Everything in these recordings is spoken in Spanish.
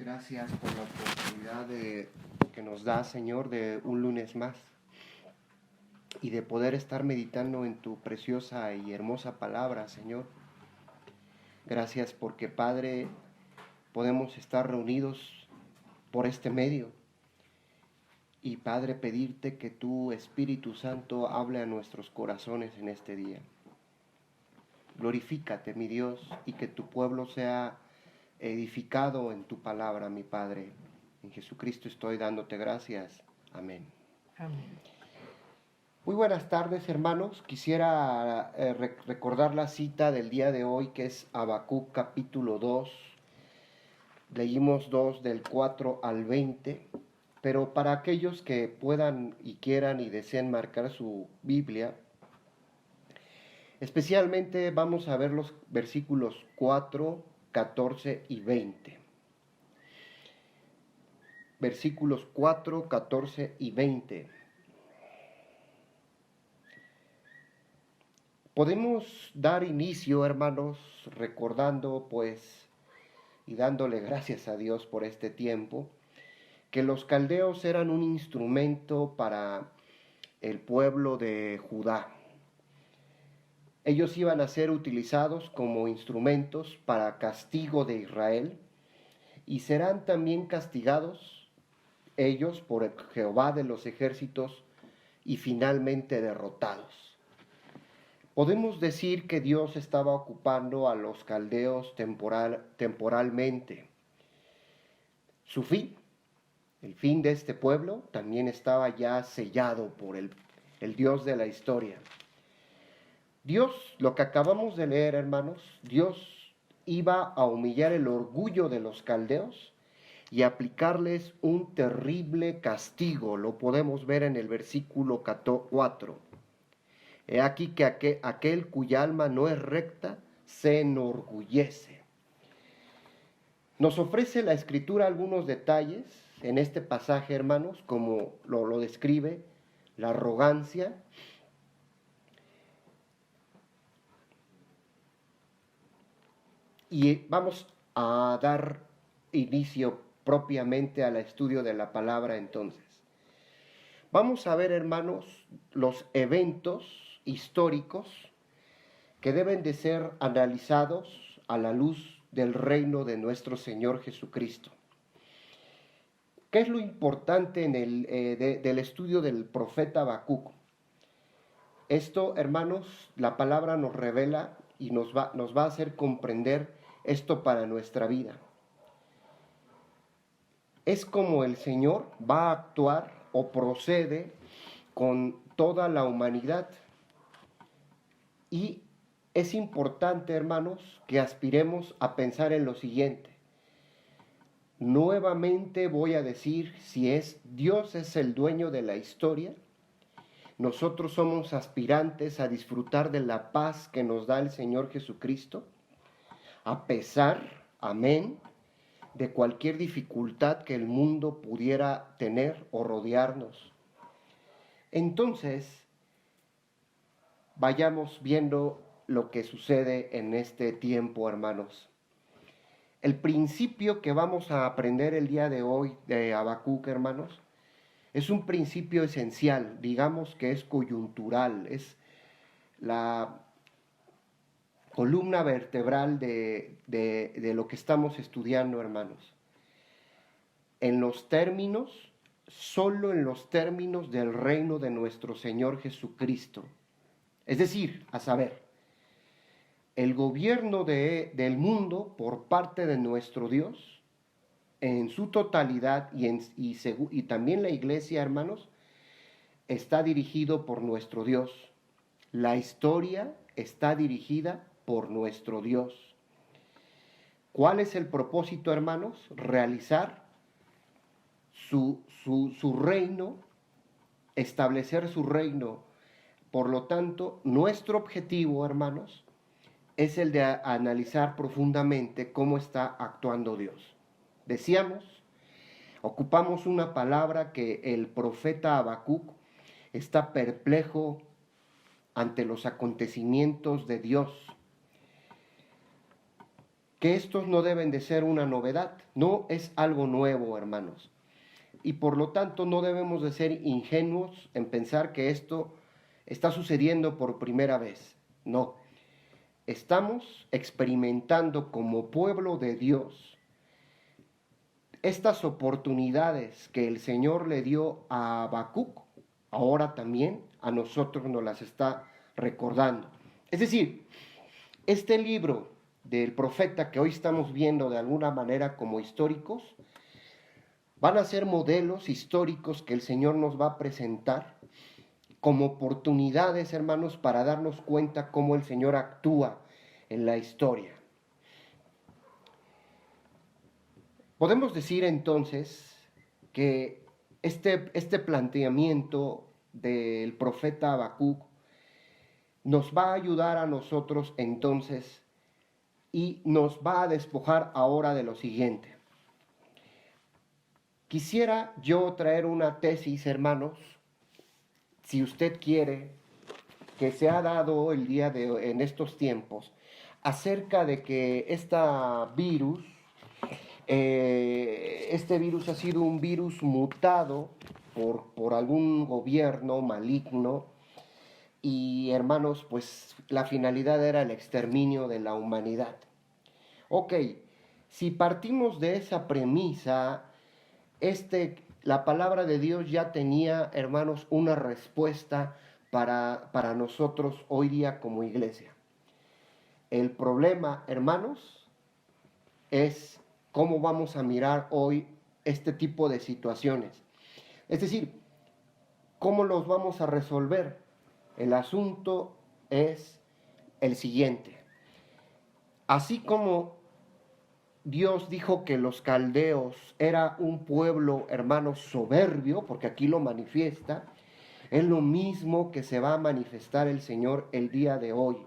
Gracias por la oportunidad que nos da, Señor, de un lunes más y de poder estar meditando en tu preciosa y hermosa palabra, Señor. Gracias porque, Padre, podemos estar reunidos por este medio. Y, Padre, pedirte que tu Espíritu Santo hable a nuestros corazones en este día. Glorifícate, mi Dios, y que tu pueblo sea edificado en tu palabra, mi Padre. En Jesucristo estoy dándote gracias. Amén. Amén. Muy buenas tardes, hermanos. Quisiera recordar la cita del día de hoy, que es Habacuc capítulo 2. Leímos 2 del 4 al 20, pero para aquellos que puedan y quieran y deseen marcar su Biblia, especialmente vamos a ver los versículos 4, 14 y 20. Versículos 4, 14 y 20. Podemos dar inicio, hermanos, recordando pues y dándole gracias a Dios por este tiempo, que los caldeos eran un instrumento para el pueblo de Judá. Ellos iban a ser utilizados como instrumentos para castigo de Israel y serán también castigados ellos por Jehová de los ejércitos y finalmente derrotados. Podemos decir que Dios estaba ocupando a los caldeos temporalmente. Su fin, el fin de este pueblo, también estaba ya sellado por el Dios de la historia. Dios, lo que acabamos de leer, hermanos, Dios iba a humillar el orgullo de los caldeos y aplicarles un terrible castigo. Lo podemos ver en el versículo 4. He aquí que aquel cuya alma no es recta se enorgullece. Nos ofrece la Escritura algunos detalles en este pasaje, hermanos, como lo describe la arrogancia. Y vamos a dar inicio propiamente al estudio de la palabra entonces. Vamos a ver, hermanos, los eventos históricos que deben de ser analizados a la luz del reino de nuestro Señor Jesucristo. ¿Qué es lo importante en del estudio del profeta Habacuc? Esto, hermanos, la palabra nos revela y nos va a hacer comprender esto para nuestra vida. Es como el Señor va a actuar o procede con toda la humanidad. Y es importante, hermanos, que aspiremos a pensar en lo siguiente. Nuevamente voy a decir, si Dios es el dueño de la historia, nosotros somos aspirantes a disfrutar de la paz que nos da el Señor Jesucristo, a pesar, amén, de cualquier dificultad que el mundo pudiera tener o rodearnos. Entonces, vayamos viendo lo que sucede en este tiempo, hermanos. El principio que vamos a aprender el día de hoy de Habacuc, hermanos, es un principio esencial, digamos que es coyuntural, es la columna vertebral de lo que estamos estudiando, hermanos. Solo en los términos del reino de nuestro Señor Jesucristo. Es decir, a saber, el gobierno del mundo por parte de nuestro Dios, en su totalidad y también la iglesia, hermanos, está dirigido por nuestro Dios. La historia está dirigida por nuestro Dios. ¿Cuál es el propósito, hermanos? Realizar su reino, establecer su reino. Por lo tanto, nuestro objetivo, hermanos, es el de analizar profundamente cómo está actuando Dios. Decíamos, ocupamos una palabra que el profeta Habacuc está perplejo ante los acontecimientos de Dios. que estos no deben de ser una novedad, no es algo nuevo, hermanos. Y por lo tanto no debemos de ser ingenuos en pensar que esto está sucediendo por primera vez. No, estamos experimentando como pueblo de Dios estas oportunidades que el Señor le dio a Habacuc, ahora también a nosotros nos las está recordando. Es decir, este libro del profeta que hoy estamos viendo de alguna manera como históricos, van a ser modelos históricos que el Señor nos va a presentar como oportunidades, hermanos, para darnos cuenta cómo el Señor actúa en la historia. Podemos decir entonces que este planteamiento del profeta Habacuc nos va a ayudar a nosotros entonces y nos va a despojar ahora de lo siguiente. Quisiera yo traer una tesis, hermanos, si usted quiere, que se ha dado el día de en estos tiempos, acerca de que este virus ha sido un virus mutado por algún gobierno maligno y, hermanos, pues la finalidad era el exterminio de la humanidad. Ok, si partimos de esa premisa, la palabra de Dios ya tenía, hermanos, una respuesta para nosotros hoy día como iglesia. El problema, hermanos, es cómo vamos a mirar hoy este tipo de situaciones. Es decir, ¿cómo los vamos a resolver? El asunto es el siguiente. Así como Dios dijo que los caldeos era un pueblo, hermanos, soberbio, porque aquí lo manifiesta, es lo mismo que se va a manifestar el Señor el día de hoy.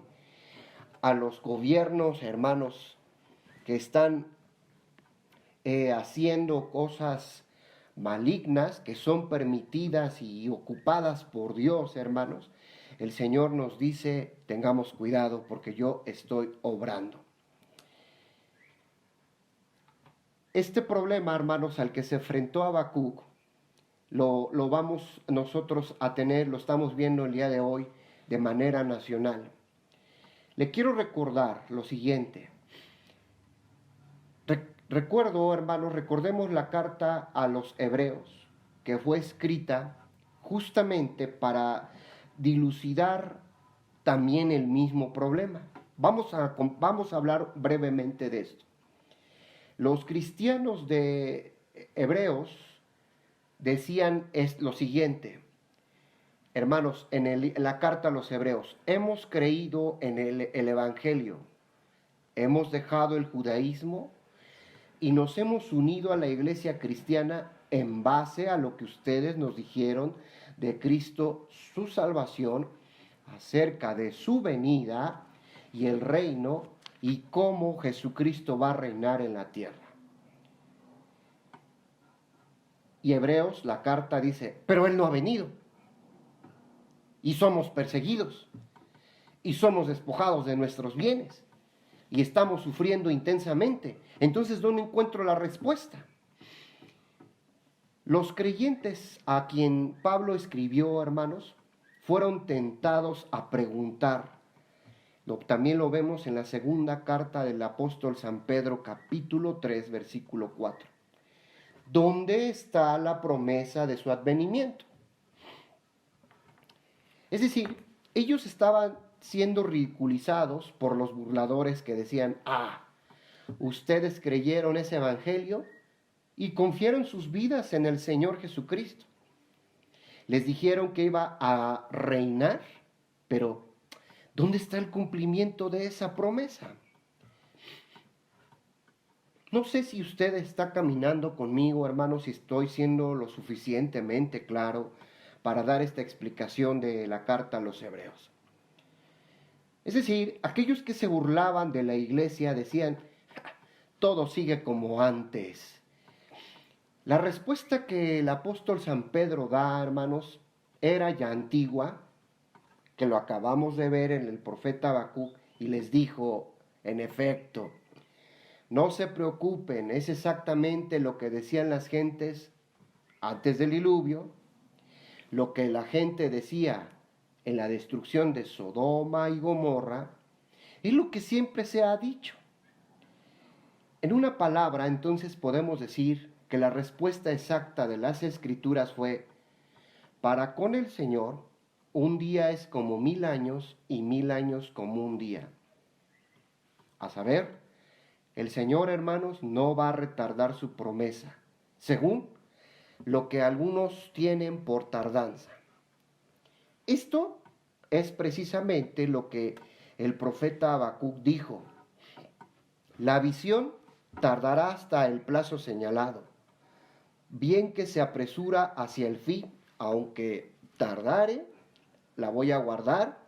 A los gobiernos, hermanos, que están haciendo cosas malignas, que son permitidas y ocupadas por Dios, hermanos, el Señor nos dice, tengamos cuidado porque yo estoy obrando. Este problema, hermanos, al que se enfrentó Habacuc, lo vamos nosotros a tener, lo estamos viendo el día de hoy de manera nacional. Le quiero recordar lo siguiente. Recuerdo, hermanos, recordemos la carta a los hebreos, que fue escrita justamente para dilucidar también el mismo problema. Vamos a hablar brevemente de esto. Los cristianos de Hebreos decían lo siguiente, hermanos, en la carta a los Hebreos, hemos creído en el Evangelio, hemos dejado el judaísmo y nos hemos unido a la iglesia cristiana en base a lo que ustedes nos dijeron de Cristo, su salvación, acerca de su venida y el reino y cómo Jesucristo va a reinar en la tierra. Y Hebreos, la carta dice, pero Él no ha venido. Y somos perseguidos. Y somos despojados de nuestros bienes. Y estamos sufriendo intensamente. Entonces, ¿dónde encuentro la respuesta? Los creyentes a quien Pablo escribió, hermanos, fueron tentados a preguntar. También lo vemos en la segunda carta del apóstol San Pedro, capítulo 3, versículo 4. ¿Dónde está la promesa de su advenimiento? Es decir, ellos estaban siendo ridiculizados por los burladores que decían, ustedes creyeron ese evangelio y confiaron sus vidas en el Señor Jesucristo. Les dijeron que iba a reinar, pero ¿dónde está el cumplimiento de esa promesa? No sé si usted está caminando conmigo, hermanos, si estoy siendo lo suficientemente claro para dar esta explicación de la carta a los hebreos. Es decir, aquellos que se burlaban de la iglesia decían, todo sigue como antes. La respuesta que el apóstol San Pedro da, hermanos, era ya antigua, que lo acabamos de ver en el profeta Habacuc, y les dijo, en efecto, No se preocupen, es exactamente lo que decían las gentes antes del diluvio, lo que la gente decía en la destrucción de Sodoma y Gomorra, es lo que siempre se ha dicho. En una palabra, entonces podemos decir que la respuesta exacta de las Escrituras fue: para con el Señor, un día es como 1000 años y 1000 años como un día. A saber, el Señor, hermanos, no va a retardar su promesa, según lo que algunos tienen por tardanza. Esto es precisamente lo que el profeta Habacuc dijo: la visión tardará hasta el plazo señalado, bien que se apresura hacia el fin, aunque tardare, la voy a guardar,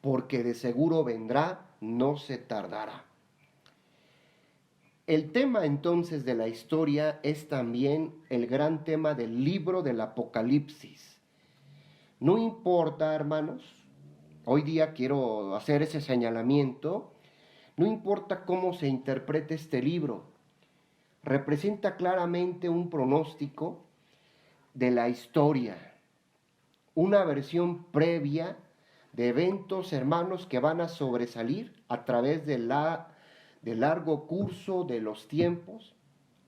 porque de seguro vendrá, no se tardará. El tema entonces de la historia es también el gran tema del libro del Apocalipsis. No importa, hermanos, hoy día quiero hacer ese señalamiento, no importa cómo se interprete este libro, representa claramente un pronóstico de la historia, una versión previa de eventos, hermanos, que van a sobresalir a través del largo curso de los tiempos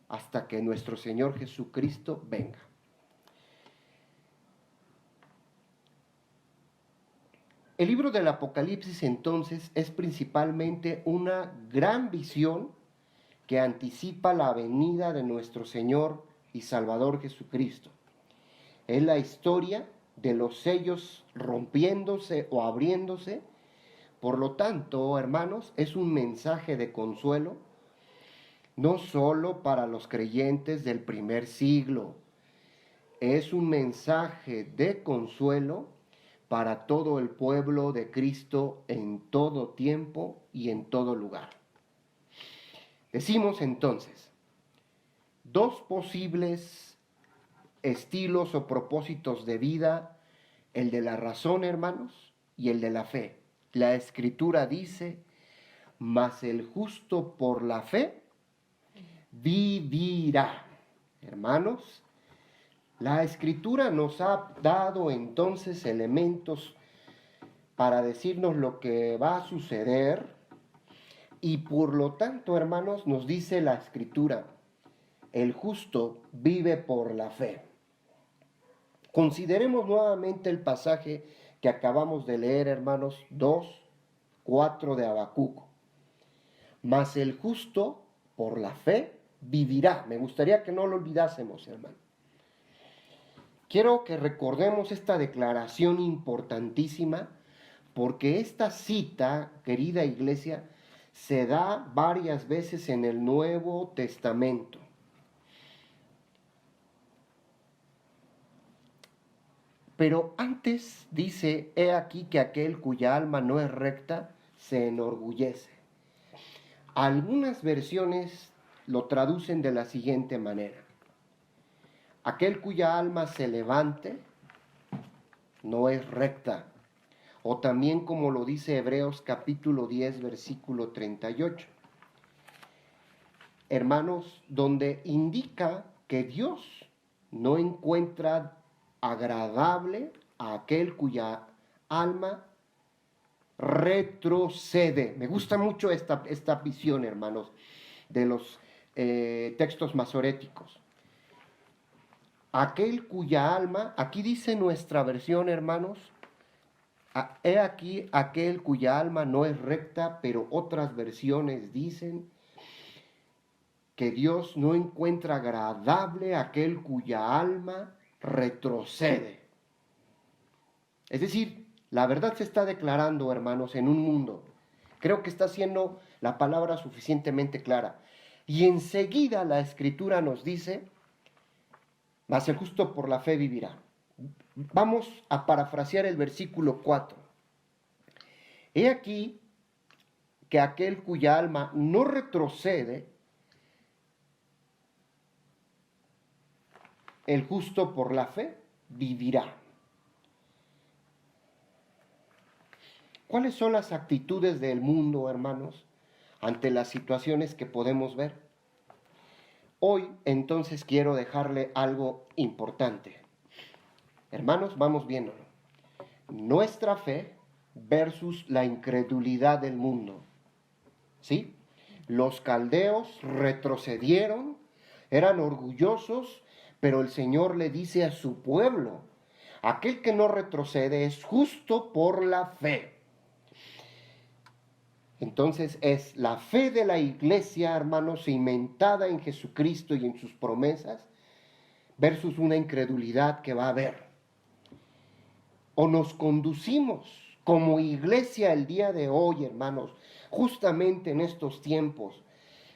hasta que nuestro Señor Jesucristo venga. El libro del Apocalipsis entonces es principalmente una gran visión que anticipa la venida de nuestro Señor y Salvador Jesucristo. Es la historia de los sellos rompiéndose o abriéndose. Por lo tanto, hermanos, es un mensaje de consuelo, no solo para los creyentes del primer siglo, es un mensaje de consuelo para todo el pueblo de Cristo en todo tiempo y en todo lugar. Decimos entonces, dos posibles estilos o propósitos de vida, el de la razón, hermanos, y el de la fe. La Escritura dice: mas el justo por la fe vivirá. Hermanos, la Escritura nos ha dado entonces elementos para decirnos lo que va a suceder, y por lo tanto, hermanos, nos dice la Escritura: el justo vive por la fe. Consideremos nuevamente el pasaje que acabamos de leer, hermanos, 2:4 de Habacuc. Mas el justo por la fe vivirá. Me gustaría que no lo olvidásemos, hermano. Quiero que recordemos esta declaración importantísima, porque esta cita, querida iglesia, se da varias veces en el Nuevo Testamento. Pero antes dice: he aquí que aquel cuya alma no es recta se enorgullece. Algunas versiones lo traducen de la siguiente manera: aquel cuya alma se levante no es recta. O también como lo dice Hebreos capítulo 10, versículo 38. Hermanos, donde indica que Dios no encuentra agradable a aquel cuya alma retrocede. Me gusta mucho esta visión, hermanos, de los textos masoréticos. Aquel cuya alma, aquí dice nuestra versión, hermanos, he aquí aquel cuya alma no es recta, pero otras versiones dicen que Dios no encuentra agradable a aquel cuya alma retrocede. Es decir, la verdad se está declarando, hermanos, en un mundo. Creo que está siendo la palabra suficientemente clara. Y enseguida la Escritura nos dice: mas el justo por la fe vivirá. Vamos a parafrasear el versículo 4. He aquí que aquel cuya alma no retrocede, el justo por la fe vivirá. ¿Cuáles son las actitudes del mundo, hermanos, ante las situaciones que podemos ver. Hoy entonces quiero dejarle algo importante. Hermanos, vamos viéndolo. Nuestra fe versus la incredulidad del mundo. ¿Sí? Los caldeos retrocedieron, eran orgullosos, pero el Señor le dice a su pueblo, aquel que no retrocede es justo por la fe. Entonces es la fe de la iglesia, hermanos, cimentada en Jesucristo y en sus promesas, versus una incredulidad que va a haber. O nos conducimos como iglesia el día de hoy, hermanos, justamente en estos tiempos,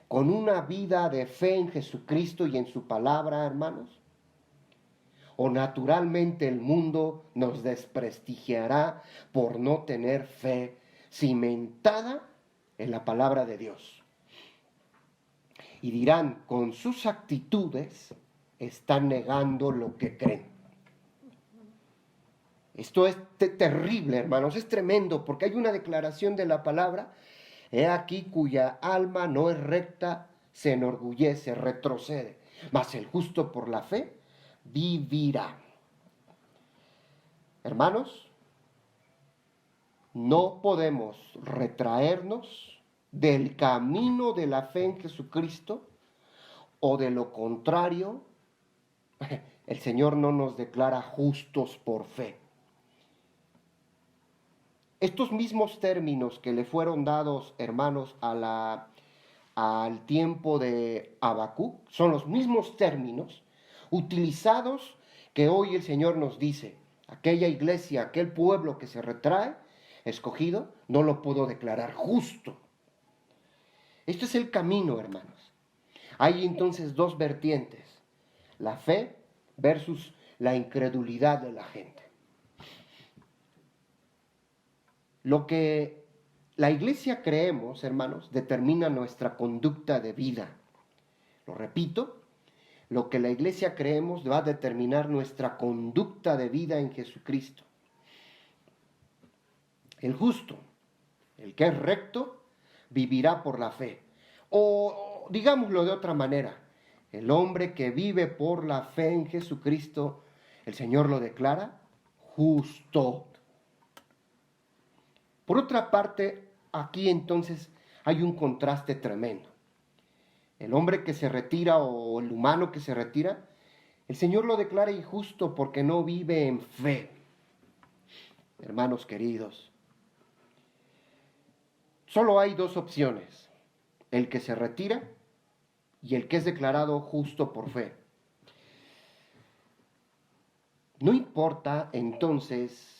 con una vida de fe en Jesucristo y en su palabra, hermanos. O naturalmente el mundo nos desprestigiará por no tener fe cimentada en la palabra de Dios. Y dirán, con sus actitudes están negando lo que creen. Esto es terrible, hermanos, es tremendo, porque hay una declaración de la palabra: he aquí cuya alma no es recta, se enorgullece, retrocede, mas el justo por la fe vivirá. Hermanos, no podemos retraernos del camino de la fe en Jesucristo, o de lo contrario, el Señor no nos declara justos por fe. Estos mismos términos que le fueron dados, hermanos, al tiempo de Habacuc, son los mismos términos utilizados que hoy el Señor nos dice: aquella iglesia, aquel pueblo que se retrae, escogido, no lo puedo declarar justo. Este es el camino, hermanos. Hay entonces dos vertientes: la fe versus la incredulidad de la gente. Lo que la iglesia creemos, hermanos, determina nuestra conducta de vida. Lo repito, lo que la iglesia creemos va a determinar nuestra conducta de vida en Jesucristo. El justo, el que es recto, vivirá por la fe. O digámoslo de otra manera, el hombre que vive por la fe en Jesucristo, el Señor lo declara justo. Por otra parte, aquí entonces hay un contraste tremendo. El hombre que se retira, o el humano que se retira, el Señor lo declara injusto porque no vive en fe. Hermanos queridos, solo hay dos opciones: el que se retira y el que es declarado justo por fe. No importa entonces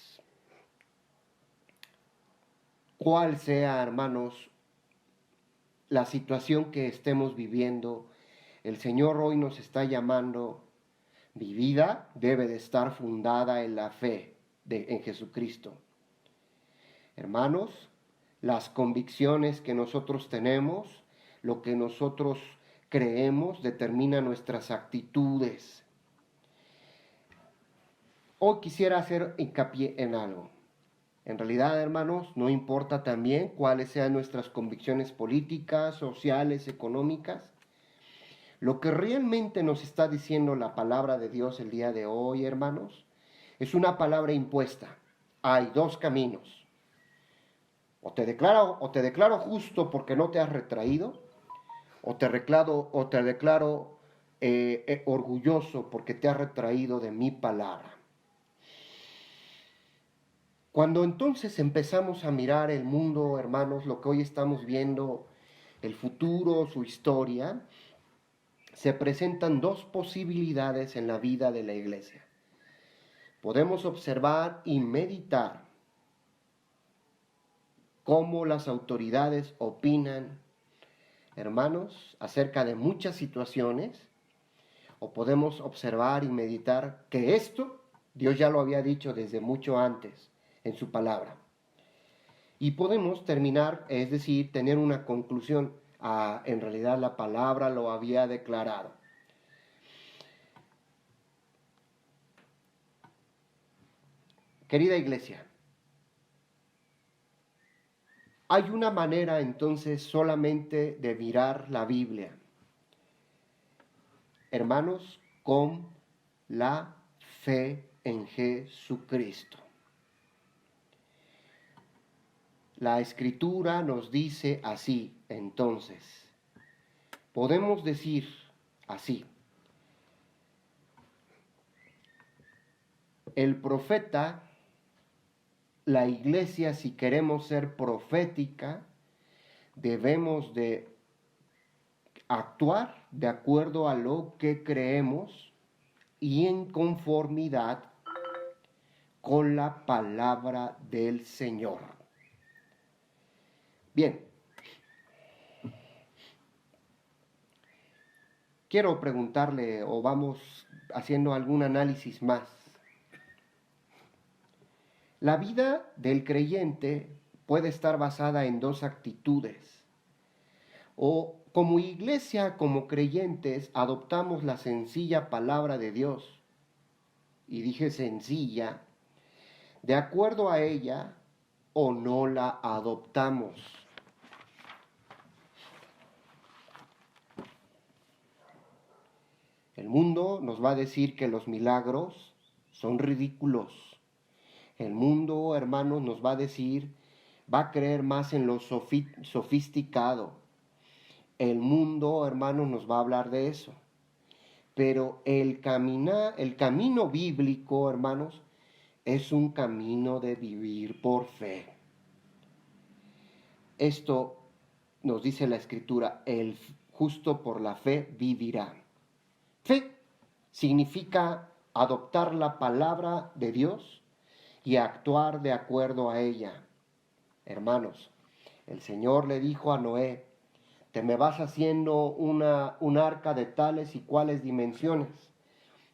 cuál sea, hermanos, la situación que estemos viviendo, el Señor hoy nos está llamando: mi vida debe de estar fundada en la fe en Jesucristo. Hermanos, las convicciones que nosotros tenemos, lo que nosotros creemos, determina nuestras actitudes. Hoy quisiera hacer hincapié en algo. En realidad, hermanos, no importa también cuáles sean nuestras convicciones políticas, sociales, económicas. Lo que realmente nos está diciendo la palabra de Dios el día de hoy, hermanos, es una palabra impuesta. Hay dos caminos: o te declaro justo porque no te has retraído, o te declaro orgulloso porque te has retraído de mi palabra. Cuando entonces empezamos a mirar el mundo, hermanos, lo que hoy estamos viendo, el futuro, su historia, se presentan dos posibilidades en la vida de la iglesia. Podemos observar y meditar cómo las autoridades opinan, hermanos, acerca de muchas situaciones, o podemos observar y meditar que esto Dios ya lo había dicho desde mucho antes en su palabra. Y podemos terminar, es decir, tener una conclusión: en realidad la palabra lo había declarado. Querida iglesia, Hay una manera entonces solamente de mirar la Biblia, hermanos, con la fe en Jesucristo. La Escritura nos dice así, entonces, podemos decir así: el profeta, la iglesia, si queremos ser profética, debemos de actuar de acuerdo a lo que creemos y en conformidad con la palabra del Señor. Bien, quiero preguntarle, o vamos haciendo algún análisis más. La vida del creyente puede estar basada en dos actitudes. O como iglesia, como creyentes, adoptamos la sencilla palabra de Dios, y dije sencilla, de acuerdo a ella, o no la adoptamos. El mundo nos va a decir que los milagros son ridículos. El mundo, hermanos, nos va a decir, va a creer más en lo sofisticado. El mundo, hermanos, nos va a hablar de eso. Pero el camino bíblico, hermanos, es un camino de vivir por fe. Esto nos dice la Escritura: el justo por la fe vivirá. Fe significa adoptar la palabra de Dios y actuar de acuerdo a ella. Hermanos, el Señor le dijo a Noé: te me vas haciendo un arca de tales y cuales dimensiones.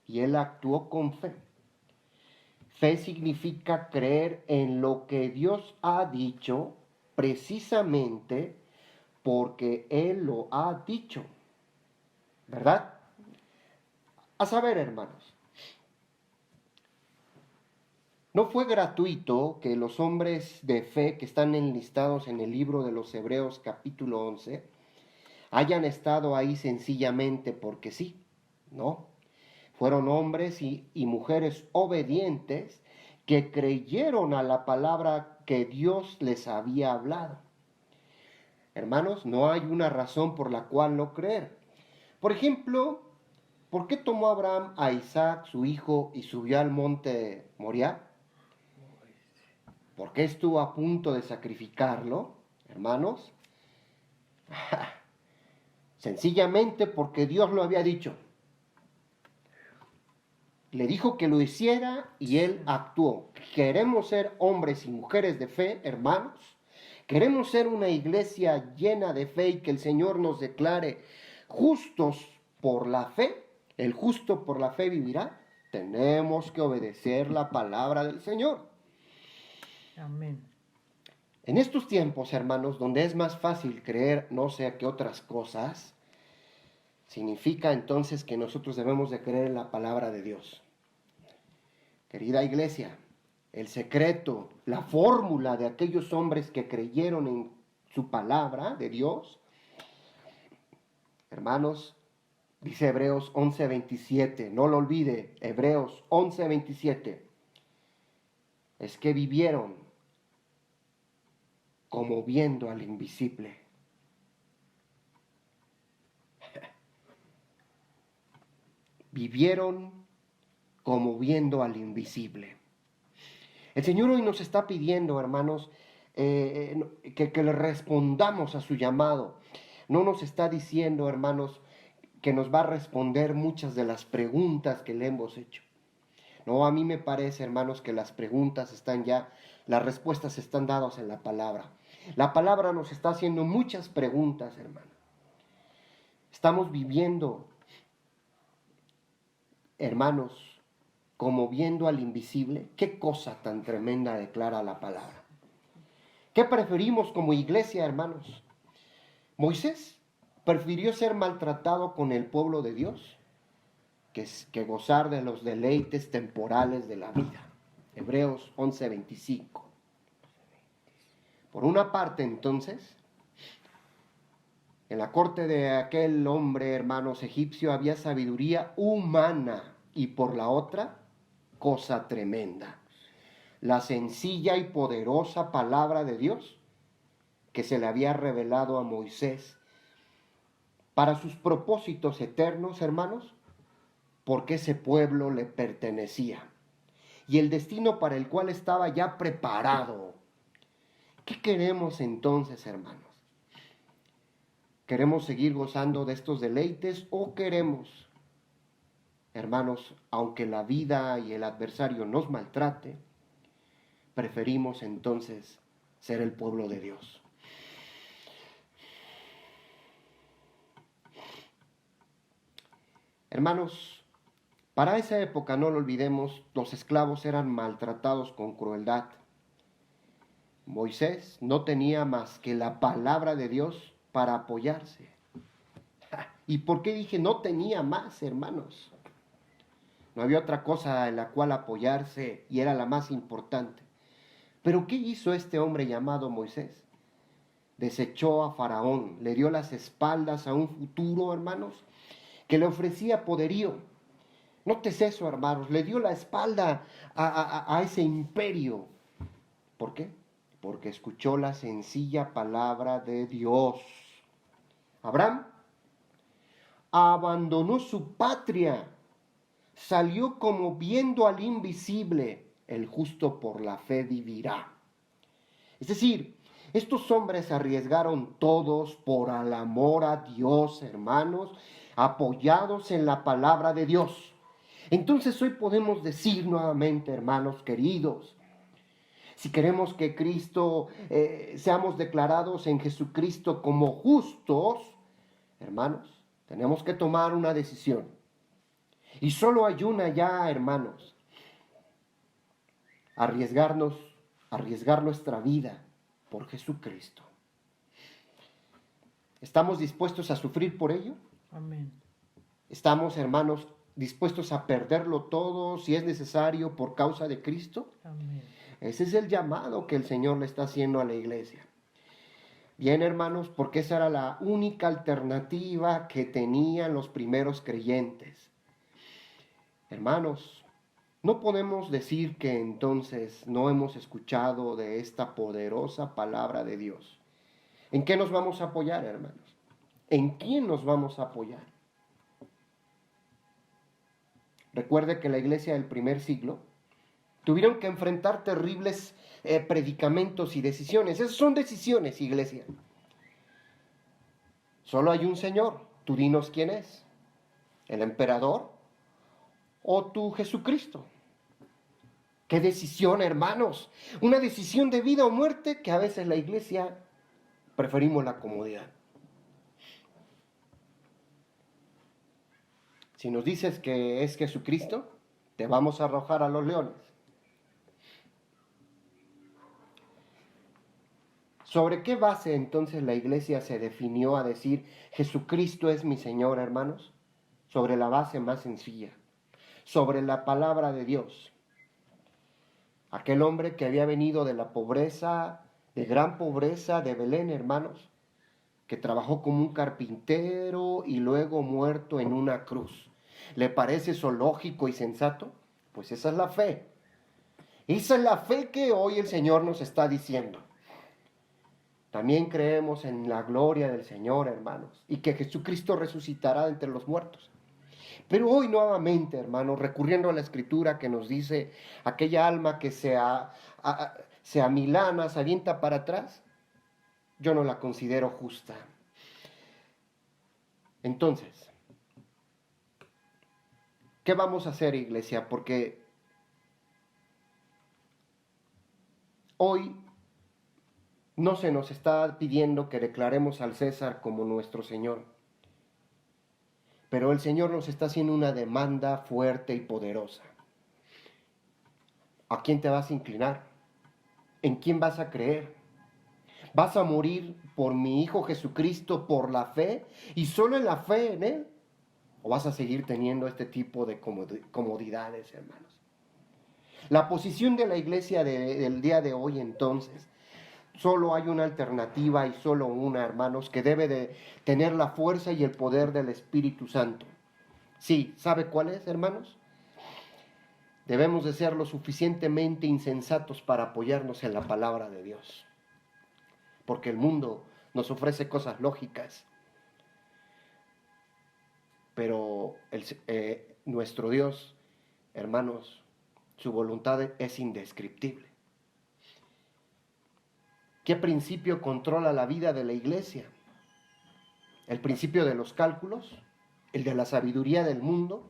Y él actuó con fe. Fe significa creer en lo que Dios ha dicho precisamente porque Él lo ha dicho. ¿Verdad? A saber, hermanos, no fue gratuito que los hombres de fe que están enlistados en el libro de los Hebreos capítulo 11 hayan estado ahí sencillamente porque sí, ¿no? Fueron hombres y mujeres obedientes que creyeron a la palabra que Dios les había hablado. Hermanos, no hay una razón por la cual no creer. Por ejemplo, ¿por qué tomó Abraham a Isaac, su hijo, y subió al monte Moriah? ¿Por qué estuvo a punto de sacrificarlo, hermanos? Sencillamente porque Dios lo había dicho. Le dijo que lo hiciera y él actuó. Queremos ser hombres y mujeres de fe, hermanos. Queremos ser una iglesia llena de fe y que el Señor nos declare justos por la fe. El justo por la fe vivirá. Tenemos que obedecer la palabra del Señor. Amén. En estos tiempos, hermanos, donde es más fácil creer no sé qué otras cosas, significa entonces que nosotros debemos de creer en la palabra de Dios. Querida iglesia, el secreto, la fórmula de aquellos hombres que creyeron en su palabra de Dios, hermanos, dice Hebreos 11:27, no lo olvide, Hebreos 11:27, es que vivieron como viendo al invisible. Vivieron como viendo al invisible. El Señor hoy nos está pidiendo, hermanos, que le respondamos a su llamado. No nos está diciendo, hermanos, que nos va a responder muchas de las preguntas que le hemos hecho. No, a mí me parece, hermanos, que las preguntas están ya, las respuestas están dadas en la palabra. La palabra nos está haciendo muchas preguntas, hermano. Estamos viviendo, hermanos, como viendo al invisible. Qué cosa tan tremenda declara la palabra. ¿Qué preferimos como iglesia, hermanos? Moisés prefirió ser maltratado con el pueblo de Dios que gozar de los deleites temporales de la vida. Hebreos 11:25. Por una parte, entonces, en la corte de aquel hombre, hermanos, egipcio, había sabiduría humana, y por la otra, cosa tremenda, la sencilla y poderosa palabra de Dios que se le había revelado a Moisés para sus propósitos eternos, hermanos, porque ese pueblo le pertenecía y el destino para el cual estaba ya preparado. ¿Qué queremos entonces, hermanos? ¿Queremos seguir gozando de estos deleites o queremos, hermanos, aunque la vida y el adversario nos maltrate, preferimos entonces ser el pueblo de Dios? Hermanos, para esa época, no lo olvidemos, los esclavos eran maltratados con crueldad. Moisés no tenía más que la palabra de Dios para apoyarse. ¿Y por qué dije no tenía más, hermanos? No había otra cosa en la cual apoyarse y era la más importante. Pero ¿qué hizo este hombre llamado Moisés? Desechó a Faraón, le dio las espaldas a un futuro, hermanos, que le ofrecía poderío. Nótese eso, hermanos, le dio la espalda a ese imperio. ¿Por qué? Porque escuchó la sencilla palabra de Dios. Abraham abandonó su patria, salió como viendo al invisible, el justo por la fe vivirá. Es decir, estos hombres arriesgaron todos por el amor a Dios, hermanos, apoyados en la palabra de Dios. Entonces hoy podemos decir nuevamente, hermanos queridos, si queremos que Cristo, seamos declarados en Jesucristo como justos, hermanos, tenemos que tomar una decisión. Y solo hay una ya, hermanos: arriesgar nuestra vida por Jesucristo. ¿Estamos dispuestos a sufrir por ello? Amén. ¿Estamos, hermanos, dispuestos a perderlo todo si es necesario por causa de Cristo? Amén. Ese es el llamado que el Señor le está haciendo a la iglesia. Bien, hermanos, porque esa era la única alternativa que tenían los primeros creyentes. Hermanos, no podemos decir que entonces no hemos escuchado de esta poderosa palabra de Dios. ¿En qué nos vamos a apoyar, hermanos? ¿En quién nos vamos a apoyar? Recuerde que la iglesia del primer siglo tuvieron que enfrentar terribles predicamentos y decisiones. Esas son decisiones, iglesia. Solo hay un Señor. Tú dinos quién es. ¿El emperador o tu Jesucristo? ¿Qué decisión, hermanos? Una decisión de vida o muerte que a veces la iglesia preferimos la comodidad. Si nos dices que es Jesucristo, te vamos a arrojar a los leones. ¿Sobre qué base entonces la iglesia se definió a decir Jesucristo es mi Señor, hermanos? Sobre la base más sencilla, sobre la palabra de Dios. Aquel hombre que había venido de la pobreza, de gran pobreza de Belén, hermanos, que trabajó como un carpintero y luego muerto en una cruz. ¿Le parece eso lógico y sensato? Pues esa es la fe. Esa es la fe que hoy el Señor nos está diciendo. También creemos en la gloria del Señor, hermanos, y que Jesucristo resucitará de entre los muertos. Pero hoy nuevamente, hermanos, recurriendo a la Escritura que nos dice aquella alma que se amilana, se avienta para atrás, yo no la considero justa. Entonces, ¿qué vamos a hacer, iglesia? Porque hoy no se nos está pidiendo que declaremos al César como nuestro Señor. Pero el Señor nos está haciendo una demanda fuerte y poderosa. ¿A quién te vas a inclinar? ¿En quién vas a creer? ¿Vas a morir por mi Hijo Jesucristo por la fe y solo en la fe en Él? ¿O vas a seguir teniendo este tipo de comodidades, hermanos? La posición de la iglesia del día de hoy, entonces, solo hay una alternativa y solo una, hermanos, que debe de tener la fuerza y el poder del Espíritu Santo. Sí, ¿sabe cuál es, hermanos? Debemos de ser lo suficientemente insensatos para apoyarnos en la palabra de Dios. Porque el mundo nos ofrece cosas lógicas. Pero nuestro Dios, hermanos, su voluntad es indescriptible. ¿Qué principio controla la vida de la iglesia? ¿El principio de los cálculos? ¿El de la sabiduría del mundo?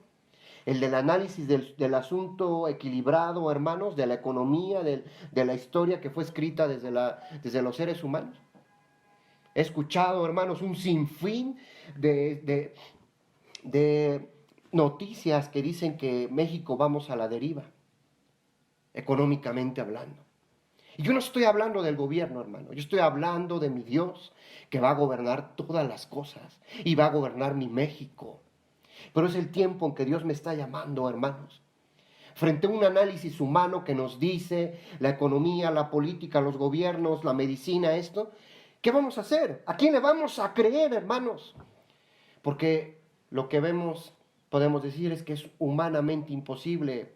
¿El del análisis del asunto equilibrado, hermanos, de la economía, de la historia que fue escrita desde los seres humanos? He escuchado, hermanos, un sinfín de noticias que dicen que México vamos a la deriva, económicamente hablando. Y yo no estoy hablando del gobierno, hermano, yo estoy hablando de mi Dios, que va a gobernar todas las cosas y va a gobernar mi México. Pero es el tiempo en que Dios me está llamando, hermanos. Frente a un análisis humano que nos dice la economía, la política, los gobiernos, la medicina, esto, ¿qué vamos a hacer? ¿A quién le vamos a creer, hermanos? Porque lo que vemos, podemos decir, es que es humanamente imposible,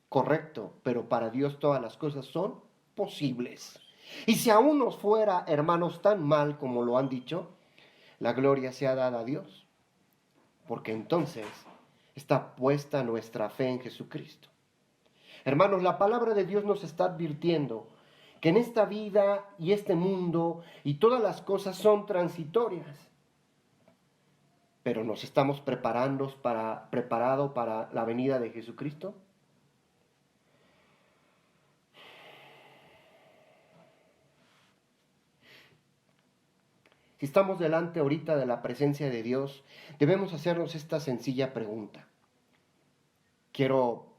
correcto, pero para Dios todas las cosas son posibles. Y si aún nos fuera, hermanos, tan mal como lo han dicho, la gloria sea dada a Dios, porque entonces está puesta nuestra fe en Jesucristo. Hermanos, la palabra de Dios nos está advirtiendo que en esta vida y este mundo y todas las cosas son transitorias. Pero ¿nos estamos preparando para la venida de Jesucristo? Si estamos delante ahorita de la presencia de Dios, debemos hacernos esta sencilla pregunta. Quiero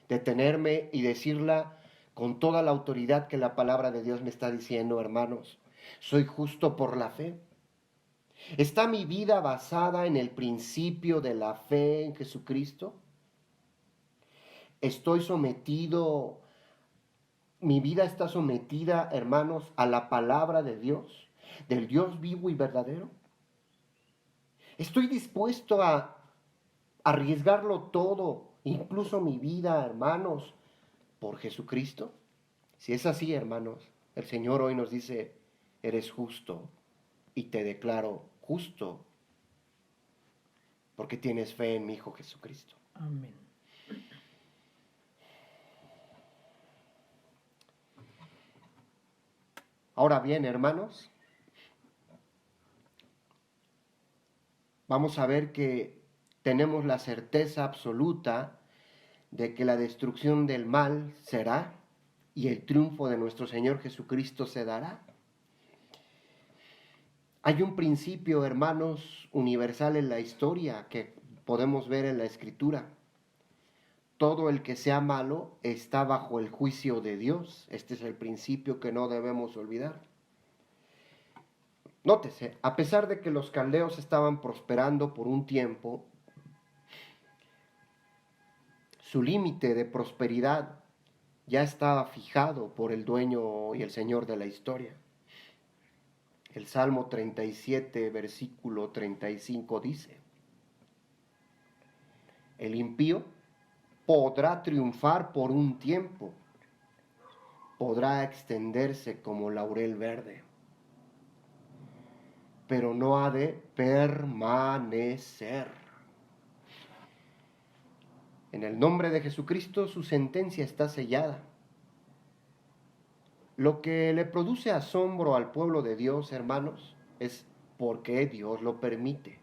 detenerme y decirla con toda la autoridad que la palabra de Dios me está diciendo, hermanos. ¿Soy justo por la fe? ¿Está mi vida basada en el principio de la fe en Jesucristo? ¿Estoy sometido, mi vida está sometida, hermanos, a la palabra de Dios, del Dios vivo y verdadero? ¿Estoy dispuesto a arriesgarlo todo, incluso mi vida, hermanos, por Jesucristo? Si es así, hermanos, el Señor hoy nos dice, eres justo y te declaro justo porque tienes fe en mi Hijo Jesucristo. Amén. Ahora bien, hermanos, vamos a ver que tenemos la certeza absoluta de que la destrucción del mal será y el triunfo de nuestro Señor Jesucristo se dará. Hay un principio, hermanos, universal en la historia que podemos ver en la Escritura. Todo el que sea malo está bajo el juicio de Dios. Este es el principio que no debemos olvidar. Nótese, a pesar de que los caldeos estaban prosperando por un tiempo, su límite de prosperidad ya estaba fijado por el dueño y el Señor de la historia. El Salmo 37, versículo 35 dice, el impío podrá triunfar por un tiempo, podrá extenderse como laurel verde, pero no ha de permanecer. En el nombre de Jesucristo su sentencia está sellada. Lo que le produce asombro al pueblo de Dios, hermanos, es porque Dios lo permite.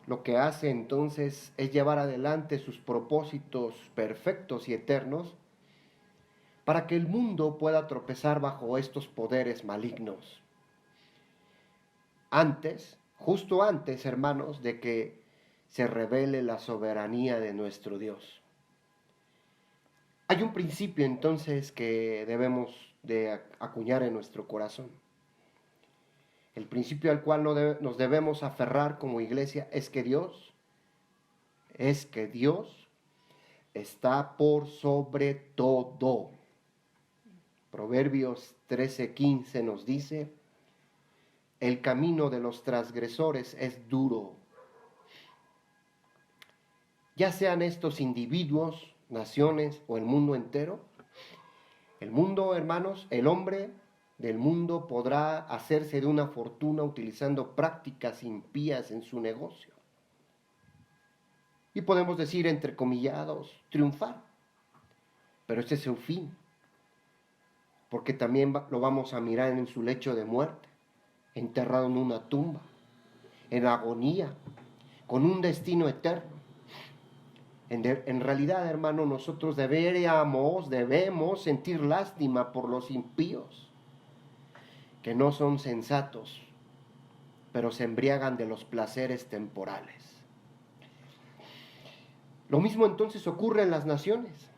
Lo que hace entonces es llevar adelante sus propósitos perfectos y eternos para que el mundo pueda tropezar bajo estos poderes malignos. Antes, justo antes, hermanos, de que se revele la soberanía de nuestro Dios. Hay un principio entonces que debemos de acuñar en nuestro corazón. El principio al cual nos debemos aferrar como iglesia es que Dios está por sobre todo. Proverbios 13:15 nos dice: el camino de los transgresores es duro. Ya sean estos individuos, naciones o el mundo entero, el mundo, hermanos, el hombre del mundo podrá hacerse de una fortuna utilizando prácticas impías en su negocio. Y podemos decir, entrecomillados, triunfar. Pero ese es su fin, porque también lo vamos a mirar en su lecho de muerte, enterrado en una tumba, en agonía, con un destino eterno. En realidad, hermano, nosotros debemos sentir lástima por los impíos, que no son sensatos, pero se embriagan de los placeres temporales. Lo mismo entonces ocurre en las naciones.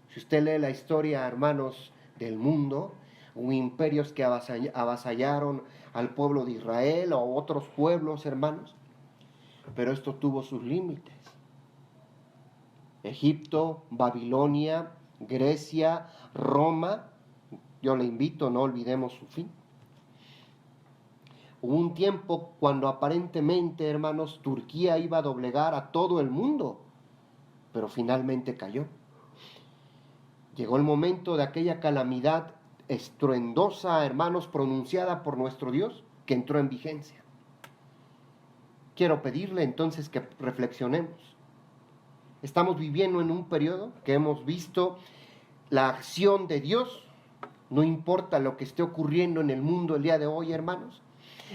Si usted lee la historia, hermanos, del mundo, hubo imperios que avasallaron al pueblo de Israel o otros pueblos, hermanos, pero esto tuvo sus límites. Egipto, Babilonia, Grecia, Roma, yo le invito, no olvidemos su fin. Hubo un tiempo cuando aparentemente, hermanos, Turquía iba a doblegar a todo el mundo, pero finalmente cayó. Llegó el momento de aquella calamidad estruendosa, hermanos, pronunciada por nuestro Dios, que entró en vigencia. Quiero pedirle entonces que reflexionemos. Estamos viviendo en un periodo que hemos visto la acción de Dios, no importa lo que esté ocurriendo en el mundo el día de hoy, hermanos,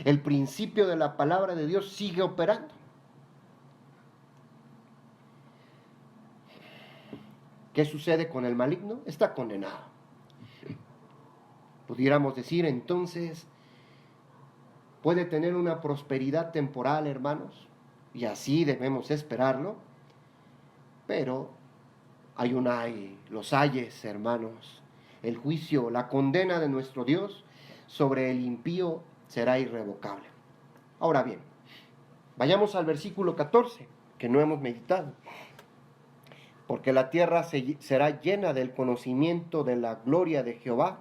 el principio de la palabra de Dios sigue operando. ¿Qué sucede con el maligno? Está condenado. Pudiéramos decir entonces, puede tener una prosperidad temporal, hermanos, y así debemos esperarlo, pero hay un ay, los ayes, hermanos. El juicio, la condena de nuestro Dios sobre el impío será irrevocable. Ahora bien, vayamos al versículo 14, que no hemos meditado. Porque la tierra será llena del conocimiento de la gloria de Jehová,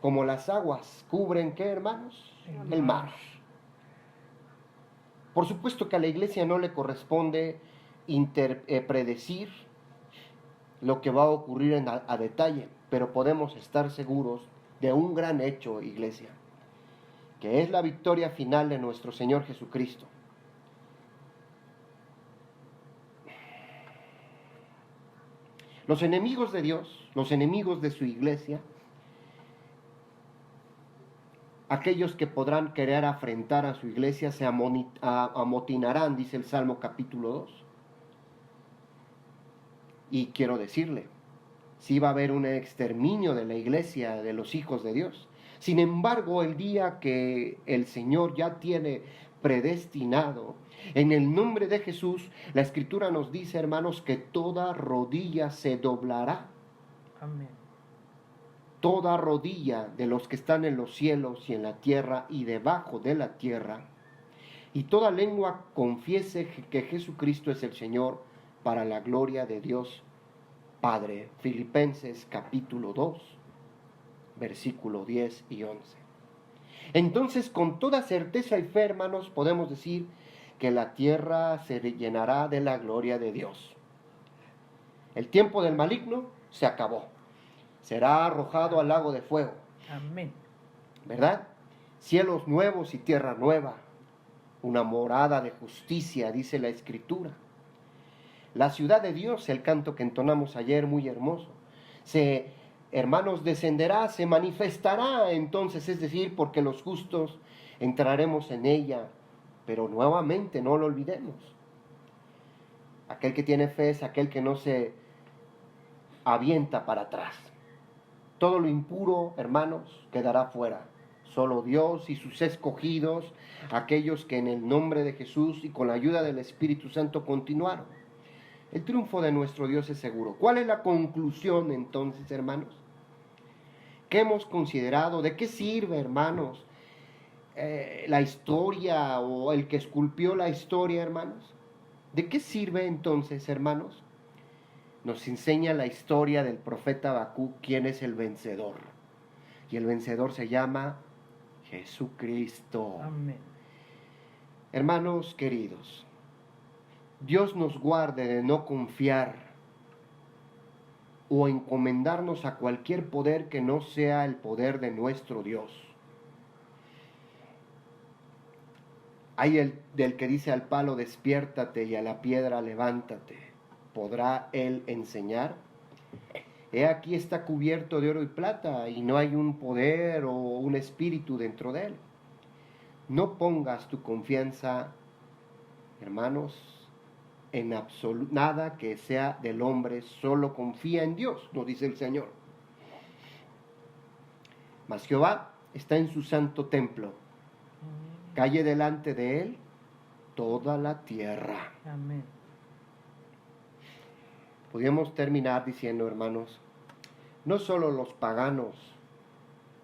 como las aguas cubren, ¿qué, hermanos? El mar. Por supuesto que a la iglesia no le corresponde predecir lo que va a ocurrir a detalle, pero podemos estar seguros de un gran hecho, iglesia, que es la victoria final de nuestro Señor Jesucristo. Los enemigos de Dios, los enemigos de su iglesia, aquellos que podrán querer afrentar a su iglesia se amotinarán, dice el Salmo capítulo 2. Y quiero decirle, sí va a haber un exterminio de la iglesia, de los hijos de Dios. Sin embargo, el día que el Señor ya tiene predestinado, en el nombre de Jesús, la Escritura nos dice, hermanos, que toda rodilla se doblará. Amén. Toda rodilla de los que están en los cielos y en la tierra y debajo de la tierra, y toda lengua confiese que Jesucristo es el Señor, para la gloria de Dios Padre. Filipenses capítulo 2, versículo 10 y 11. Entonces, con toda certeza y fe, hermanos, podemos decir que la tierra se llenará de la gloria de Dios. El tiempo del maligno se acabó. Será arrojado al lago de fuego. Amén. ¿Verdad? Cielos nuevos y tierra nueva. Una morada de justicia, dice la Escritura. La ciudad de Dios, el canto que entonamos ayer, muy hermoso. Hermanos, descenderá, se manifestará entonces, es decir, porque los justos entraremos en ella, pero nuevamente no lo olvidemos. Aquel que tiene fe es aquel que no se avienta para atrás. Todo lo impuro, hermanos, quedará fuera. Solo Dios y sus escogidos, aquellos que en el nombre de Jesús y con la ayuda del Espíritu Santo continuaron. El triunfo de nuestro Dios es seguro. ¿Cuál es la conclusión entonces, hermanos? ¿Qué hemos considerado? ¿De qué sirve, hermanos, la historia o el que esculpió la historia, hermanos? ¿De qué sirve entonces, hermanos, nos enseña la historia del profeta Habacuc, quién es el vencedor. Y el vencedor se llama Jesucristo. Amén. Hermanos queridos, Dios nos guarde de no confiar o encomendarnos a cualquier poder que no sea el poder de nuestro Dios. Hay el del que dice al palo, despiértate, y a la piedra, levántate. ¿Podrá él enseñar? He aquí está cubierto de oro y plata, y no hay un poder o un espíritu dentro de él. No pongas tu confianza, hermanos, en nada que sea del hombre, solo confía en Dios, nos dice el Señor. Mas Jehová está en su santo templo, calle delante de él toda la tierra. Amén. Podríamos terminar diciendo, hermanos, no solo los paganos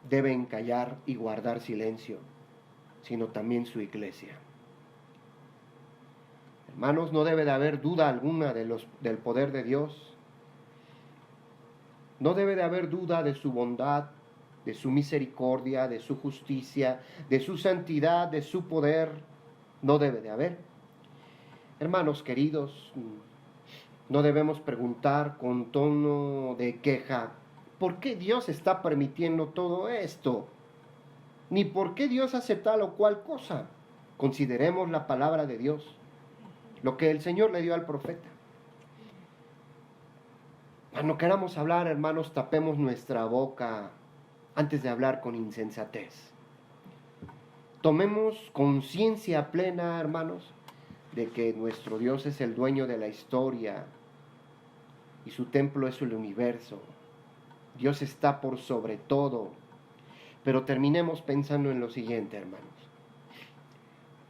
deben callar y guardar silencio, sino también su iglesia. Hermanos, no debe de haber duda alguna del poder de Dios. No debe de haber duda de su bondad, de su misericordia, de su justicia, de su santidad, de su poder. No debe de haber. Hermanos queridos, no debemos preguntar con tono de queja, ¿por qué Dios está permitiendo todo esto? Ni por qué Dios hace tal o cual cosa. Consideremos la palabra de Dios, lo que el Señor le dio al profeta. Cuando queramos hablar, hermanos, tapemos nuestra boca antes de hablar con insensatez. Tomemos conciencia plena, hermanos, de que nuestro Dios es el dueño de la historia y su templo es el universo. Dios está por sobre todo. Pero terminemos pensando en lo siguiente, hermanos.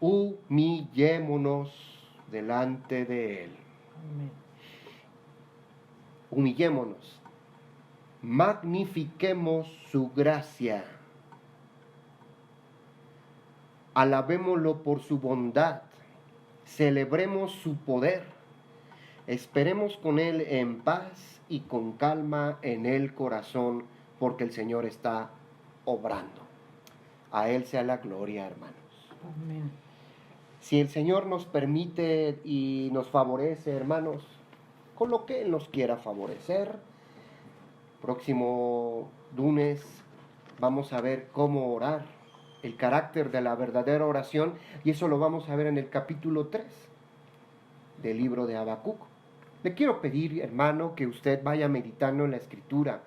Humillémonos delante de Él. Amén. Humillémonos. Magnifiquemos su gracia. Alabémoslo por su bondad. Celebremos su poder. Esperemos con Él en paz y con calma en el corazón, porque el Señor está obrando. A Él sea la gloria, hermanos. Amén. Si el Señor nos permite y nos favorece, hermanos, con lo que Él nos quiera favorecer, próximo lunes vamos a ver cómo orar, el carácter de la verdadera oración, y eso lo vamos a ver en el capítulo 3 del libro de Habacuc. Le quiero pedir, hermano, que usted vaya meditando en la Escritura.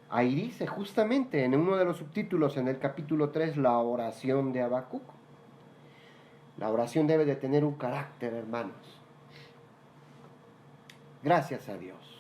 Ahí dice justamente en uno de los subtítulos, en el capítulo 3, la oración de Habacuc. La oración debe de tener un carácter, hermanos. Gracias a Dios.